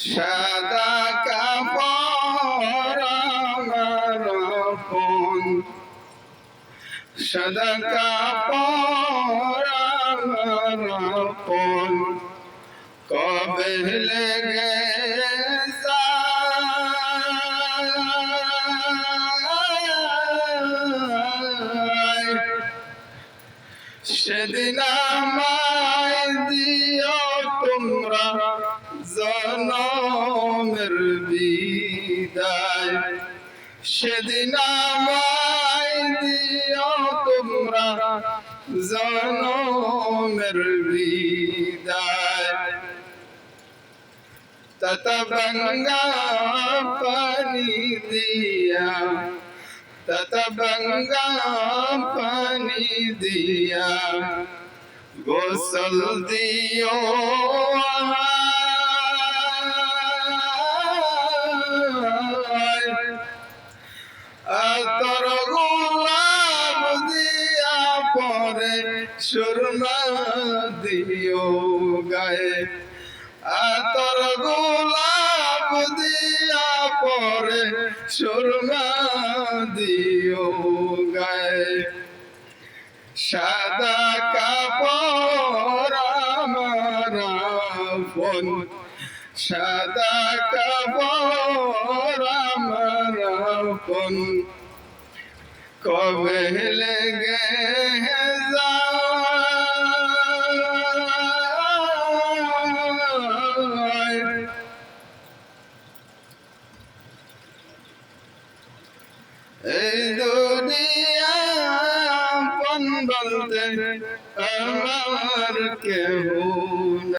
সাদা কাপড় আমার আপন, সাদা কাপড় আমার আপন, কবে লেগে সেদিন আমায় দিও তোমরা জনমের বিদায়, সেদিন আমায় দিও তোমরা জনমের বিদায়। ততবঙ্গা পানি দিয়া, ততবঙ্গা পানি দিয়া গোসল দিও আতর গোলাপ দিয়া পরে সুরমা দিও গায়ে, আতর গোলাপ দিয়া পরে সুরমা দিও গায়ে। সাদা কাপড় আমার আপন, সাদা কাপড় আমার আপন, কবে লেগে এই দুনিয়া আপন বলতে আমার কেউ